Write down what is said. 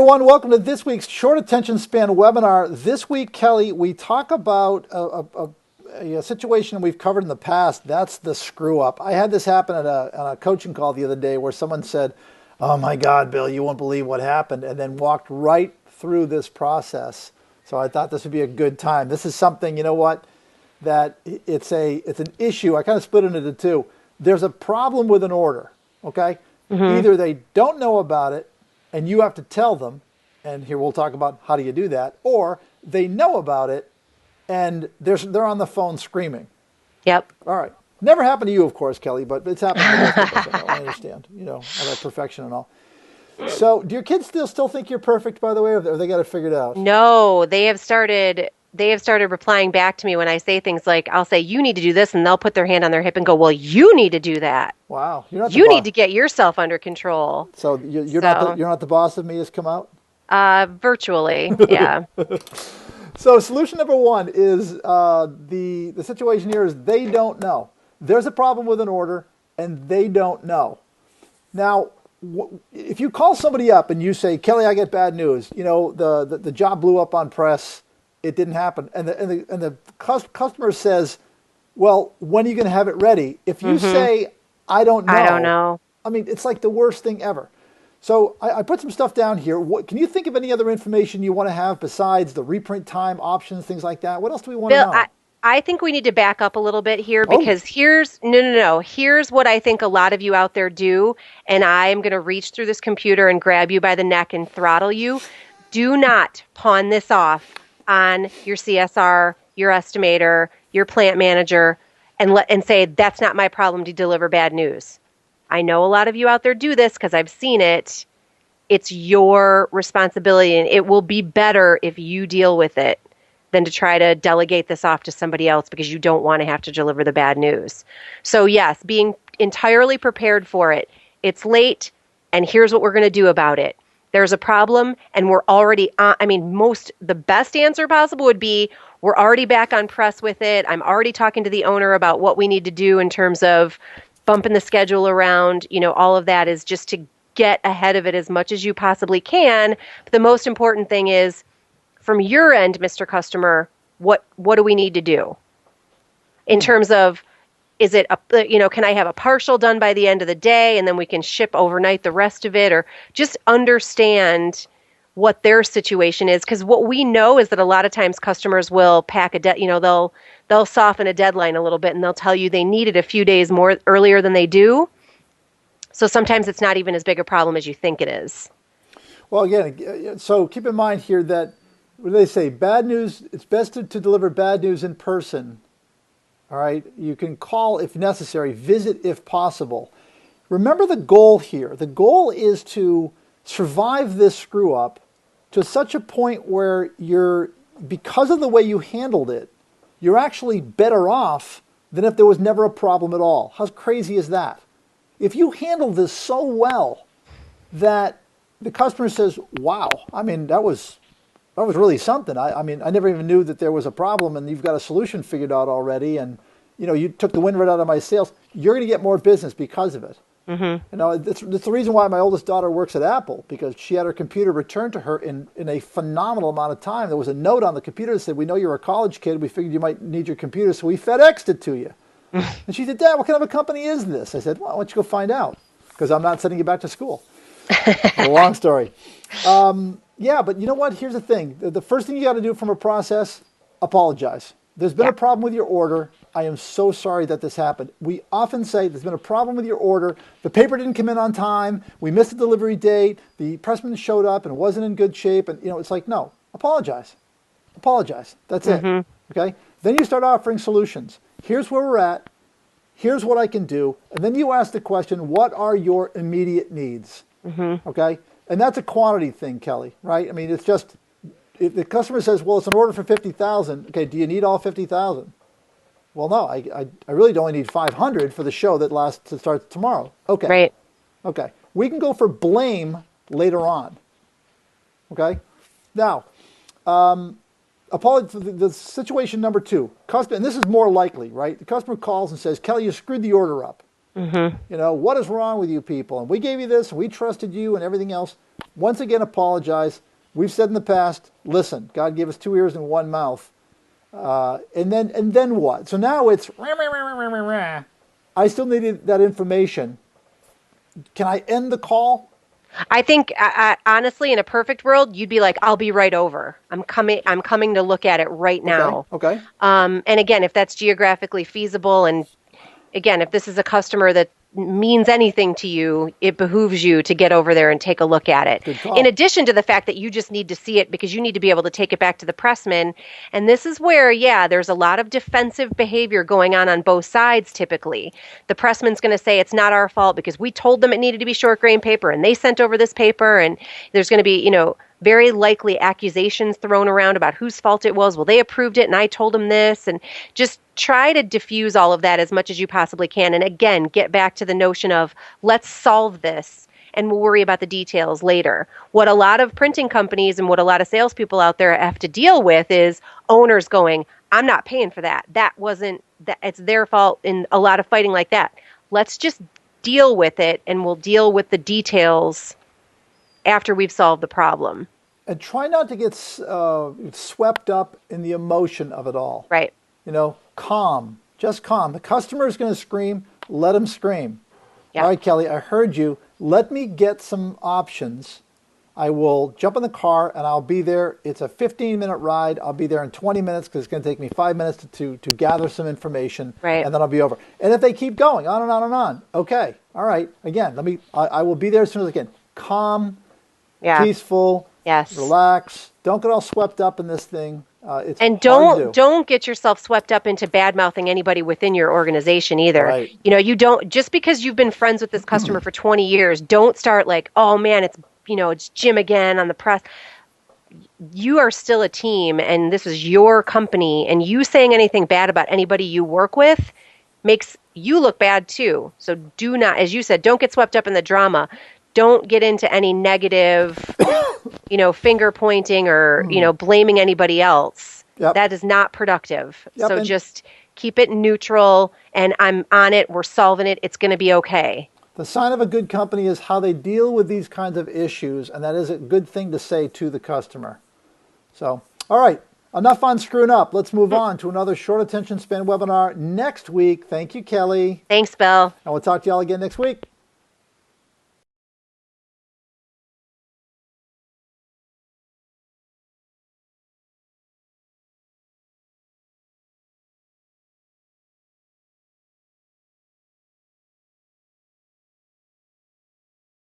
Everyone, welcome to this week's Short Attention Span webinar. This week, Kelly, we talk about a situation we've covered in the past. That's the screw up. I had this happen on a coaching call the other day where someone said, "Oh my God, Bill, you won't believe what happened," and then walked right through this process. So I thought this would be a good time. This is something, you know what, that it's an issue. I kind of split it into two. There's a problem with an order, okay? Either they don't know about it and you have to tell them, and here we'll talk about how do you do that, or they know about it and they're on the phone screaming. Yep. All right. Never happened to you, of course, Kelly, but it's happened to most of us. I understand, all that perfection and all. So do your kids still think you're perfect, by the way, or they got it figured out? No, they have started replying back to me when I say things like, I'll say, you need to do this, and they'll put their hand on their hip and go, well, you need to do that. Wow. You need to get yourself under control. So you're not the boss of me has come out? Virtually, yeah. So solution number one is the situation here is they don't know. There's a problem with an order and they don't know. Now, if you call somebody up and you say, Kelly, I get bad news. The job blew up on press. It didn't happen. And the customer says, well, when are you going to have it ready? If you say, I don't know. I mean, it's like the worst thing ever. So I put some stuff down here. Can you think of any other information you want to have besides the reprint time options, things like that? What else do we want to know? I think we need to back up a little bit here because here's what I think a lot of you out there do, and I am going to reach through this computer and grab you by the neck and throttle you. Do not pawn this off on your CSR, your estimator, your plant manager, and say, that's not my problem to deliver bad news. I know a lot of you out there do this because I've seen it. It's your responsibility, and it will be better if you deal with it than to try to delegate this off to somebody else because you don't want to have to deliver the bad news. So yes, being entirely prepared for it. It's late, and here's what we're going to do about it. There's a problem, and we're already on. The best answer possible would be we're already back on press with it. I'm already talking to the owner about what we need to do in terms of bumping the schedule around. All of that is just to get ahead of it as much as you possibly can. But the most important thing is, from your end, Mr. Customer, what do we need to do? In terms of, is it can I have a partial done by the end of the day and then we can ship overnight the rest of it, or just understand what their situation is? Because what we know is that a lot of times customers will pack they'll soften a deadline a little bit and they'll tell you they need it a few days more earlier than they do. So sometimes it's not even as big a problem as you think it is. Well, again, so keep in mind here that what do they say? Bad news, it's best to deliver bad news in person. All right? You can call if necessary, visit if possible. Remember the goal here. The goal is to survive this screw up to such a point where because of the way you handled it, you're actually better off than if there was never a problem at all. How crazy is that? If you handle this so well that the customer says, wow, that was really something. I never even knew that there was a problem, and you've got a solution figured out already, and you took the wind right out of my sails. You're going to get more business because of it. That's the reason why my oldest daughter works at Apple, because she had her computer returned to her in a phenomenal amount of time. There was a note on the computer that said, we know you're a college kid. We figured you might need your computer, so we FedExed it to you. And she said, Dad, what kind of a company is this? I said, well, why don't you go find out? Because I'm not sending you back to school. A long story. Yeah, but you know what? Here's the thing. The first thing you got to do from a process, apologize. There's been a problem with your order. I am so sorry that this happened. We often say there's been a problem with your order. The paper didn't come in on time. We missed the delivery date. The pressman showed up and wasn't in good shape. And, it's like, no, apologize. Apologize. That's it. Okay? Then you start offering solutions. Here's where we're at. Here's what I can do. And then you ask the question, what are your immediate needs? Okay? And that's a quantity thing, Kelly, right? It's just, if the customer says, well, it's an order for 50,000. Okay, do you need all 50,000? Well, no, I really only need 500 for the show that starts tomorrow. Okay. Right. Okay. We can go for blame later on. Okay? Now, apology for the situation number two. And this is more likely, right? The customer calls and says, Kelly, you screwed the order up. Mm-hmm. You know, what is wrong with you people? And we gave you this, and we trusted you, and everything else. Once again, apologize. We've said in the past, listen, God gave us 2 ears and 1 mouth. And then what? So now it's, I still needed that information. Can I end the call? I think, honestly, in a perfect world, you'd be like, "I'll be right over. I'm coming. I'm coming to look at it right Okay, now." okay. And again, if that's geographically feasible, and again, if this is a customer that means anything to you, it behooves you to get over there and take a look at it. Good In call. addition to the fact that you just need to see it because you need to be able to take it back to the pressman. And this is where, yeah, there's a lot of defensive behavior going on both sides typically. The pressman's going to say it's not our fault because we told them it needed to be short grain paper and they sent over this paper, and there's going to be, very likely accusations thrown around about whose fault it was. Well, they approved it and I told them this. And just try to diffuse all of that as much as you possibly can. And again, get back to the notion of let's solve this and we'll worry about the details later. What a lot of printing companies and what a lot of salespeople out there have to deal with is owners going, I'm not paying for that. That wasn't, that it's their fault, in a lot of fighting like that. Let's just deal with it and we'll deal with the details after we've solved the problem. And try not to get swept up in the emotion of it all. Right. You know, calm, just calm. The customer is going to scream, let him scream. Yeah. All right, Kelly, I heard you. Let me get some options. I will jump in the car and I'll be there. It's a 15-minute ride. I'll be there in 20 minutes because it's going to take me 5 minutes to gather some information. Right. And then I'll be over. And if they keep going on and on and on, okay, all right. Again, I will be there as soon as I can. Calm, Yeah. peaceful, Yes. relax. Don't get all swept up in this thing. It's And hard to do. don't get yourself swept up into bad mouthing anybody within your organization either. Right. You don't, just because you've been friends with this customer for 20 years, don't start like, oh man, it's Jim again on the press. You are still a team and this is your company, and you saying anything bad about anybody you work with makes you look bad too. So do not, as you said, don't get swept up in the drama. Don't get into any negative, finger pointing or, blaming anybody else. Yep. That is not productive. Yep, So and just keep it neutral, and I'm on it. We're solving it. It's going to be okay. the sign of a good company is how they deal with these kinds of issues, and that is a good thing to say to the customer. So, all right, enough on screwing up. Let's move on to another short attention span webinar next week. Thank you, Kelly. Thanks, Bill. And we'll talk to y'all again next week.